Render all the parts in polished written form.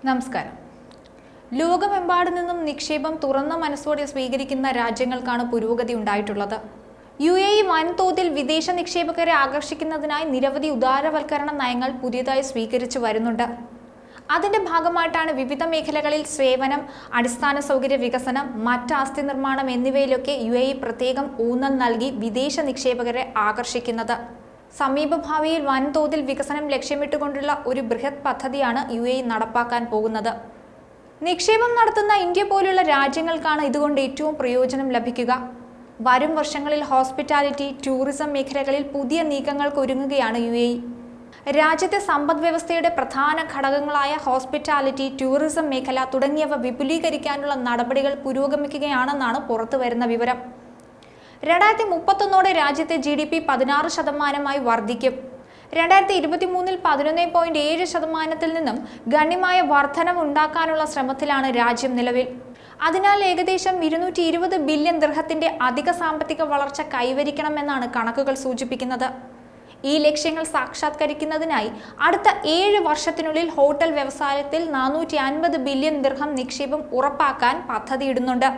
നമസ്കാരം. ലോകമെമ്പാടു നിന്നും നിക്ഷേപം തുറന്ന മനസ്സോടെ സ്വീകരിക്കുന്ന രാജ്യങ്ങൾക്കാണ് പുരോഗതി ഉണ്ടായിട്ടുള്ളത്. UAE വൻതോതിൽ വിദേശ നിക്ഷേപകരെ ആകർഷിക്കുന്നതിനായി നിരവധി ഉദാരവൽക്കരണ നയങ്ങൾ പുതിയതായി സ്വീകരിച്ചു വരുന്നുണ്ട്. അതിന്റെ ഭാഗമായിട്ടാണ് വിവിധ മേഖലകളിൽ സേവനം, അടിസ്ഥാന സൗകര്യ വികസനം, മറ്റ് ആസ്തി നിർമ്മാണം എന്നിവയിലൊക്കെ UAE പ്രത്യേകം ഊന്നൽ നൽകി വിദേശ നിക്ഷേപകരെ ആകർഷിക്കുന്നത്. സമീപഭാവിയിൽ വൻതോതിൽ വികസനം ലക്ഷ്യമിട്ടുകൊണ്ടുള്ള ഒരു ബൃഹത് പദ്ധതിയാണ് UAE നടപ്പാക്കാൻ പോകുന്നത്. നിക്ഷേപം നടത്തുന്ന ഇന്ത്യ പോലുള്ള രാജ്യങ്ങൾക്കാണ് ഇതുകൊണ്ട് ഏറ്റവും പ്രയോജനം ലഭിക്കുക. വരും വർഷങ്ങളിൽ ഹോസ്പിറ്റാലിറ്റി, ടൂറിസം മേഖലകളിൽ പുതിയ നീക്കങ്ങൾക്ക് ഒരുങ്ങുകയാണ് UAE. രാജ്യത്തെ സമ്പദ് വ്യവസ്ഥയുടെ പ്രധാന ഘടകങ്ങളായ ഹോസ്പിറ്റാലിറ്റി, ടൂറിസം മേഖല തുടങ്ങിയവ വിപുലീകരിക്കാനുള്ള നടപടികൾ പുരോഗമിക്കുകയാണെന്നാണ് പുറത്തുവരുന്ന വിവരം. 2031 രാജ്യത്തെ GDP 16% വർദ്ധിക്കും. 2023 11.7% നിന്നും ഗണ്യമായ വർധനവ് ഉണ്ടാക്കാനുള്ള ശ്രമത്തിലാണ് രാജ്യം നിലവിൽ. അതിനാൽ ഏകദേശം 220 ബില്യൺ ദിർഹത്തിന്റെ അധിക സാമ്പത്തിക വളർച്ച കൈവരിക്കണമെന്നാണ് കണക്കുകൾ സൂചിപ്പിക്കുന്നത്. ഈ ലക്ഷ്യങ്ങൾ സാക്ഷാത്കരിക്കുന്നതിനായി അടുത്ത 7 വർഷത്തിനുള്ളിൽ ഹോട്ടൽ വ്യവസായത്തിൽ 450 ബില്യൺ ദിർഹം നിക്ഷേപം ഉറപ്പാക്കാൻ പദ്ധതിയിടുന്നുണ്ട്.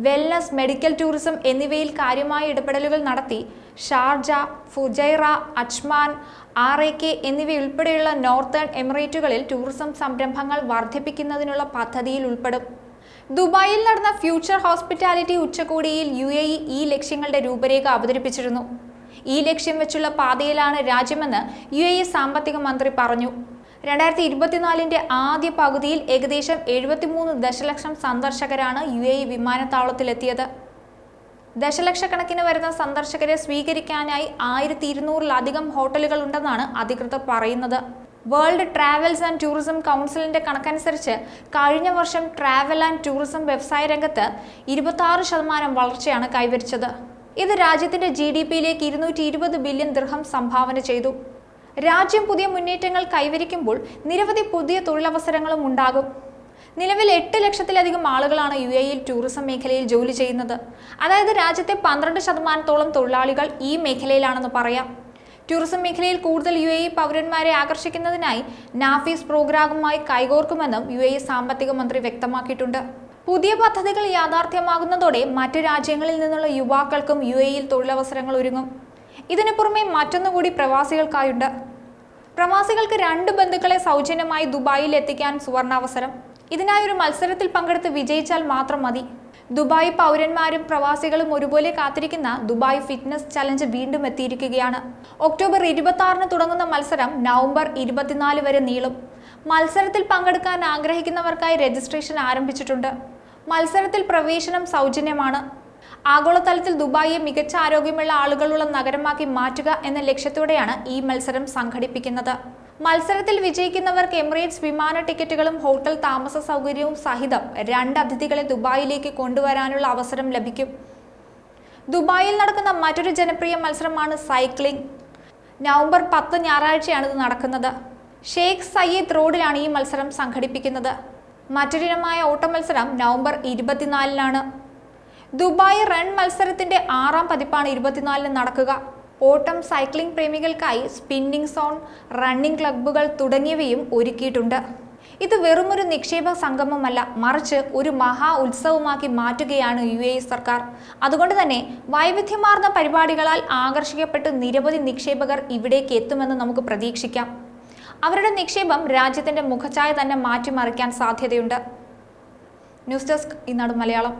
വെൽനസ്, മെഡിക്കൽ ടൂറിസം എന്നിവയിൽ കാര്യമായ ഇടപെടലുകൾ നടത്തി ഷാർജ, ഫുജൈറ, അജ്മാൻ, RAK എന്നിവയുൾപ്പെടെയുള്ള നോർത്തേൺ എമിറേറ്റുകളിൽ ടൂറിസം സംരംഭങ്ങൾ വർദ്ധിപ്പിക്കുന്നതിനുള്ള പദ്ധതിയിൽ ഉൾപ്പെടും. ദുബായിൽ നടന്ന ഫ്യൂച്ചർ ഹോസ്പിറ്റാലിറ്റി ഉച്ചകോടിയിൽ UAE ഈ ലക്ഷ്യങ്ങളുടെ രൂപരേഖ അവതരിപ്പിച്ചിരുന്നു. ഈ ലക്ഷ്യം വെച്ചുള്ള പാതയിലാണ് രാജ്യമെന്ന് UAE സാമ്പത്തിക മന്ത്രി പറഞ്ഞു. 2024 ആദ്യ പകുതിയിൽ ഏകദേശം 73 ദശലക്ഷം സന്ദർശകരാണ് UAE വിമാനത്താവളത്തിലെത്തിയത്. ദശലക്ഷക്കണക്കിന് വരുന്ന സന്ദർശകരെ സ്വീകരിക്കാനായി 1200-ലധികം ഹോട്ടലുകൾ ഉണ്ടെന്നാണ് അധികൃതർ പറയുന്നത്. വേൾഡ് ട്രാവൽസ് ആൻഡ് ടൂറിസം കൗൺസിലിന്റെ കണക്കനുസരിച്ച് കഴിഞ്ഞ വർഷം ട്രാവൽ ആൻഡ് ടൂറിസം വ്യവസായ രംഗത്ത് 26% വളർച്ചയാണ് കൈവരിച്ചത്. ഇത് രാജ്യത്തിന്റെ GDPയിലേക്ക് 220 ബില്യൺ ദിർഹം സംഭാവന ചെയ്തു. രാജ്യം പുതിയ മുന്നേറ്റങ്ങൾ കൈവരിക്കുമ്പോൾ നിരവധി പുതിയ തൊഴിലവസരങ്ങളും ഉണ്ടാകും. നിലവിൽ 8 ലക്ഷത്തിലധികം ആളുകളാണ് UAEയിൽ ടൂറിസം മേഖലയിൽ ജോലി ചെയ്യുന്നത്. അതായത് രാജ്യത്തെ 12% തൊഴിലാളികൾ ഈ മേഖലയിലാണെന്ന് പറയാം. ടൂറിസം മേഖലയിൽ കൂടുതൽ UAE പൗരന്മാരെ ആകർഷിക്കുന്നതിനായി നാഫീസ് പ്രോഗ്രാമുമായി കൈകോർക്കുമെന്നും UAE സാമ്പത്തിക മന്ത്രി വ്യക്തമാക്കിയിട്ടുണ്ട്. പുതിയ പദ്ധതികൾ യാഥാർത്ഥ്യമാകുന്നതോടെ മറ്റു രാജ്യങ്ങളിൽ നിന്നുള്ള യുവാക്കൾക്കും UAEയിൽ തൊഴിലവസരങ്ങൾ ഒരുങ്ങും. ഇതിനു പുറമെ മറ്റൊന്നുകൂടി പ്രവാസികൾക്കായുണ്ട്. പ്രവാസികൾക്ക് 2 ബന്ധുക്കളെ സൗജന്യമായി ദുബായിൽ എത്തിക്കാൻ സുവർണാവസരം. ഇതിനായി ഒരു മത്സരത്തിൽ പങ്കെടുത്ത് വിജയിച്ചാൽ മാത്രം മതി. ദുബായ് പൗരന്മാരും പ്രവാസികളും ഒരുപോലെ കാത്തിരിക്കുന്ന ദുബായ് ഫിറ്റ്നസ് ചലഞ്ച് വീണ്ടും എത്തിയിരിക്കുകയാണ്. ഒക്ടോബർ 26 തുടങ്ങുന്ന മത്സരം നവംബർ 24 വരെ നീളും. മത്സരത്തിൽ പങ്കെടുക്കാൻ ആഗ്രഹിക്കുന്നവർക്കായി രജിസ്ട്രേഷൻ ആരംഭിച്ചിട്ടുണ്ട്. മത്സരത്തിൽ പ്രവേശനം സൗജന്യമാണ്. ആഗോളതലത്തിൽ ദുബായിയെ മികച്ച ആരോഗ്യമുള്ള ആളുകളുള്ള നഗരമാക്കി മാറ്റുക എന്ന ലക്ഷ്യത്തോടെയാണ് ഈ മത്സരം സംഘടിപ്പിക്കുന്നത്. മത്സരത്തിൽ വിജയിക്കുന്നവർക്ക് എമിറേറ്റ്സ് വിമാന ടിക്കറ്റുകളും ഹോട്ടൽ താമസ സൗകര്യവും സഹിതം 2 അതിഥികളെ ദുബായിലേക്ക് കൊണ്ടുവരാനുള്ള അവസരം ലഭിക്കും. ദുബായിൽ നടക്കുന്ന മറ്റൊരു ജനപ്രിയ മത്സരമാണ് സൈക്ലിംഗ്. നവംബർ 10 ഞായറാഴ്ചയാണ് ഇത് നടക്കുന്നത്. ഷെയ്ഖ് സയ്യിദ് റോഡിലാണ് ഈ മത്സരം സംഘടിപ്പിക്കുന്നത്. മറ്റൊരിനമായ ഓട്ട മത്സരം നവംബർ 24-നാണ്. ദുബായ് റൺ മത്സരത്തിന്റെ 6ാം പതിപ്പാണ് 24-ന് നടക്കുക. ഓട്ടം, സൈക്ലിംഗ് പ്രേമികൾക്കായി സ്പിന്നിംഗ് സോൺ, റണ്ണിംഗ് ക്ലബ്ബുകൾ തുടങ്ങിയവയും ഒരുക്കിയിട്ടുണ്ട്. ഇത് വെറുമൊരു നിക്ഷേപ സംഗമമല്ല, മറിച്ച് ഒരു മഹാ ഉത്സവമാക്കി മാറ്റുകയാണ് UAE സർക്കാർ. അതുകൊണ്ട് തന്നെ വൈവിധ്യമാർന്ന പരിപാടികളാൽ ആകർഷിക്കപ്പെട്ട് നിരവധി നിക്ഷേപകർ ഇവിടേക്ക് എത്തുമെന്ന് നമുക്ക് പ്രതീക്ഷിക്കാം. അവരുടെ നിക്ഷേപം രാജ്യത്തിന്റെ മുഖഛായ തന്നെ മാറ്റിമറിക്കാൻ സാധ്യതയുണ്ട്. ന്യൂസ് ഡെസ്ക്, ഈനാട് മലയാളം.